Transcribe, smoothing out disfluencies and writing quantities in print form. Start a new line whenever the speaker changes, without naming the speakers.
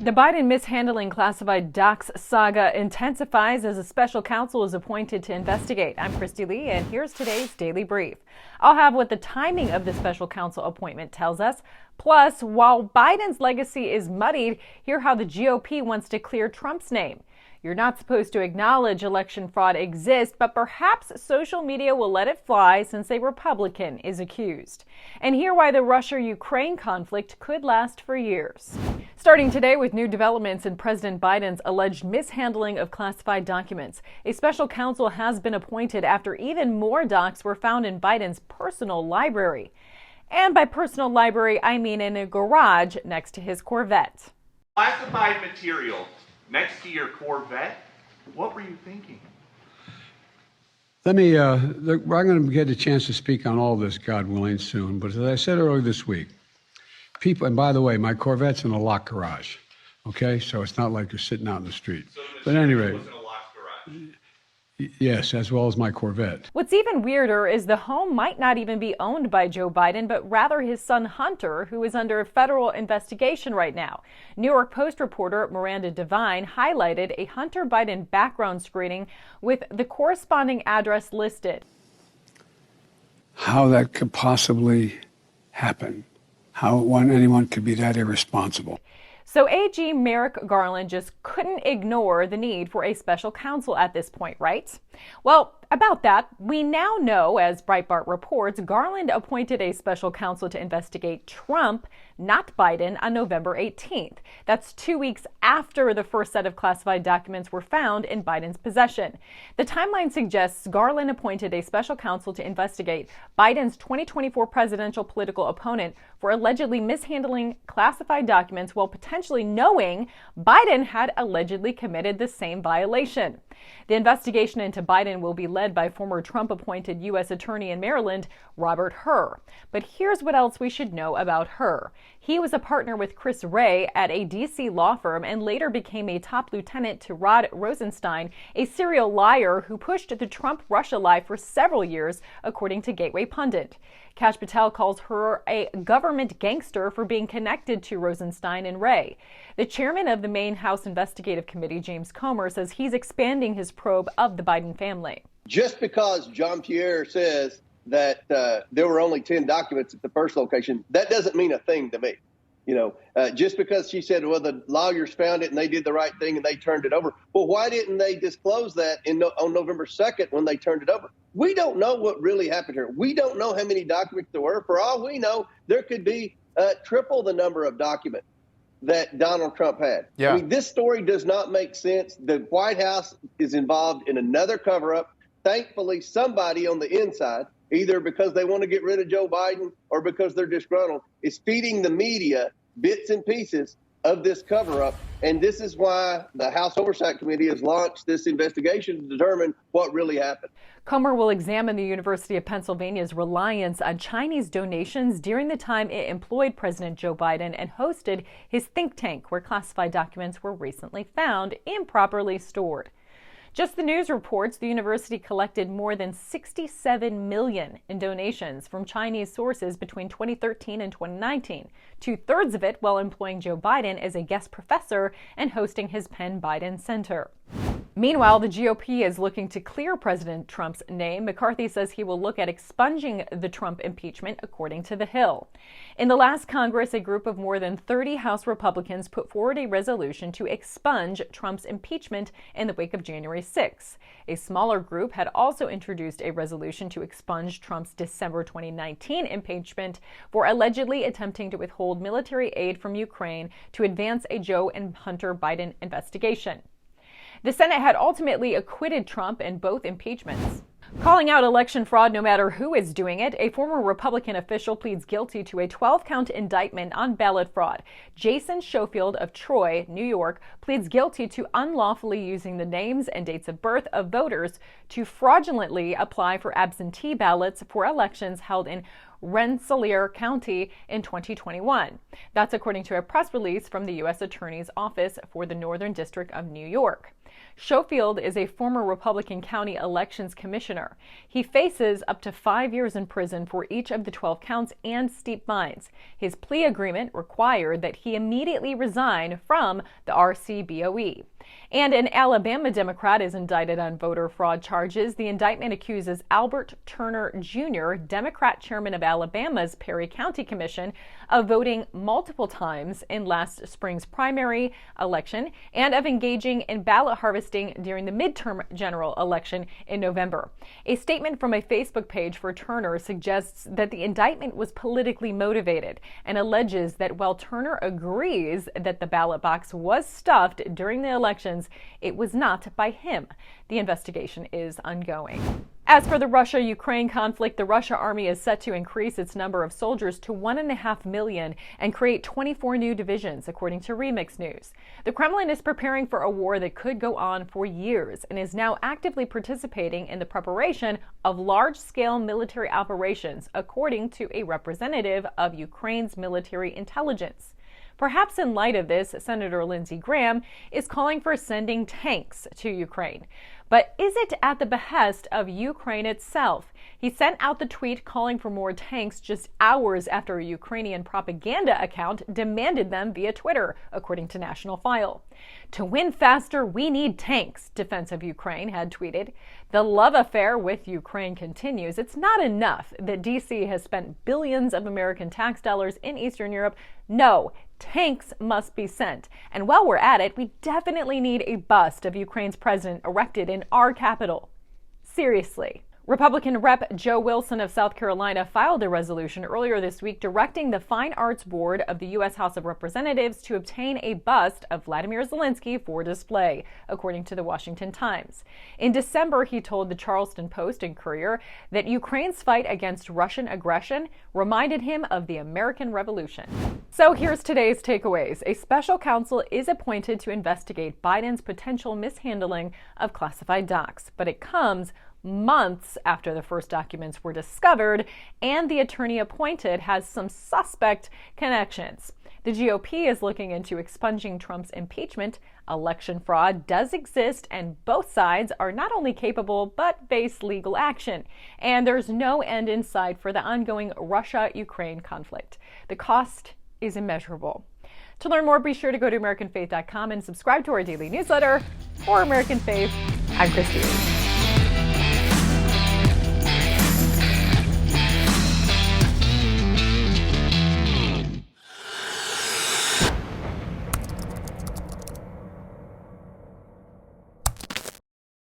The Biden mishandling classified docs saga intensifies as a special counsel is appointed to investigate. I'm Kristi Leigh, and here's today's Daily Brief. I'll have what the timing of the special counsel appointment tells us. Plus, while Biden's legacy is muddied, hear how the GOP wants to clear Trump's name. You're not supposed to acknowledge election fraud exists, but perhaps social media will let it fly since a Republican is accused. And hear why the Russia-Ukraine conflict could last for years. Starting today with new developments in President Biden's alleged mishandling of classified documents. A special counsel has been appointed after even more docs were found in Biden's personal library. And by personal library, I mean in a garage next to his Corvette.
Classified material next to your Corvette? What were you thinking?
We're going to get a chance to speak on all this, God willing, soon. But as I said earlier this week, people, and by the way, my Corvette's in a locked garage, okay? So it's not like you're sitting out in the street.
So
but anyway,
was in a locked garage.
Yes, as well as my Corvette.
What's even weirder is the home might not even be owned by Joe Biden, but rather his son Hunter, who is under federal investigation right now. New York Post reporter Miranda Devine highlighted a Hunter Biden background screening with the corresponding address listed.
How that could possibly happen. How anyone could be that irresponsible.
So AG Merrick Garland just couldn't ignore the need for a special counsel at this point, right? Well, about that, we now know, as Breitbart reports, Garland appointed a special counsel to investigate Trump, not Biden, on November 18th. That's 2 weeks after the first set of classified documents were found in Biden's possession. The timeline suggests Garland appointed a special counsel to investigate Biden's 2024 presidential political opponent for allegedly mishandling classified documents while potentially knowing Biden had allegedly committed the same violation. The investigation into Biden will be led by former Trump-appointed U.S. Attorney in Maryland, Robert Hur. But here's what else we should know about Hur. He was a partner with Chris Wray at a D.C. law firm and later became a top lieutenant to Rod Rosenstein, a serial liar who pushed the Trump-Russia lie for several years, according to Gateway Pundit. Kash Patel calls Hur a government gangster for being connected to Rosenstein and Wray. The chairman of the Maine House Investigative Committee, James Comer, says he's expanding his probe of the Biden family.
Just because Jean-Pierre says that there were only 10 documents at the first location, that doesn't mean a thing to me. Just because she said, well, the lawyers found it and they did the right thing and they turned it over. Well, why didn't they disclose that on November 2nd when they turned it over? We don't know what really happened here. We don't know how many documents there were. For all we know, there could be triple the number of documents that Donald Trump had.
Yeah.
I mean, this story does not make sense. The White House is involved in another cover-up. Thankfully, somebody on the inside, either because they want to get rid of Joe Biden or because they're disgruntled, is feeding the media bits and pieces of this cover-up. And this is why the House Oversight Committee has launched this investigation to determine what really happened.
Comer will examine the University of Pennsylvania's reliance on Chinese donations during the time it employed President Joe Biden and hosted his think tank, where classified documents were recently found improperly stored. Just the news reports the university collected more than $67 million in donations from Chinese sources between 2013 and 2019, two-thirds of it while employing Joe Biden as a guest professor and hosting his Penn Biden Center. Meanwhile, the GOP is looking to clear President Trump's name. McCarthy says he will look at expunging the Trump impeachment, according to The Hill. In the last Congress, a group of more than 30 House Republicans put forward a resolution to expunge Trump's impeachment in the wake of January 6. A smaller group had also introduced a resolution to expunge Trump's December 2019 impeachment for allegedly attempting to withhold military aid from Ukraine to advance a Joe and Hunter Biden investigation. The Senate had ultimately acquitted Trump in both impeachments. Calling out election fraud no matter who is doing it, a former Republican official pleads guilty to a 12-count indictment on ballot fraud. Jason Schofield of Troy, New York, pleads guilty to unlawfully using the names and dates of birth of voters to fraudulently apply for absentee ballots for elections held in Rensselaer County in 2021. That's according to a press release from the U.S. Attorney's Office for the Northern District of New York. Schofield is a former Republican county elections commissioner. He faces up to 5 years in prison for each of the 12 counts and steep fines. His plea agreement required that he immediately resign from the RCBOE. And an Alabama Democrat is indicted on voter fraud charges. The indictment accuses Albert Turner Jr., Democrat chairman of Alabama's Perry County Commission, of voting multiple times in last spring's primary election and of engaging in ballot harvesting during the midterm general election in November. A statement from a Facebook page for Turner suggests that the indictment was politically motivated and alleges that while Turner agrees that the ballot box was stuffed during the elections, it was not by him. The investigation is ongoing. As for the Russia-Ukraine conflict, the Russia army is set to increase its number of soldiers to 1.5 million and create 24 new divisions, according to Remix News. The Kremlin is preparing for a war that could go on for years and is now actively participating in the preparation of large-scale military operations, according to a representative of Ukraine's military intelligence. Perhaps in light of this, Senator Lindsey Graham is calling for sending tanks to Ukraine. But is it at the behest of Ukraine itself? He sent out the tweet calling for more tanks just hours after a Ukrainian propaganda account demanded them via Twitter, according to National File. "To win faster, we need tanks," Defense of Ukraine had tweeted. The love affair with Ukraine continues. It's not enough that D.C. has spent billions of American tax dollars in Eastern Europe. No, tanks must be sent. And while we're at it, we definitely need a bust of Ukraine's president erected in our capital. Seriously. Republican Rep. Joe Wilson of South Carolina filed a resolution earlier this week directing the Fine Arts Board of the U.S. House of Representatives to obtain a bust of Vladimir Zelensky for display, according to the Washington Times. In December, he told the Charleston Post and Courier that Ukraine's fight against Russian aggression reminded him of the American Revolution. So here's today's takeaways. A special counsel is appointed to investigate Biden's potential mishandling of classified docs, but it comes months after the first documents were discovered, and the attorney appointed has some suspect connections. The GOP is looking into expunging Trump's impeachment. Election fraud does exist, and both sides are not only capable but face legal action. And there's no end in sight for the ongoing Russia-Ukraine conflict. The cost is immeasurable. To learn more, be sure to go to AmericanFaith.com and subscribe to our daily newsletter. For American Faith, I'm Kristi.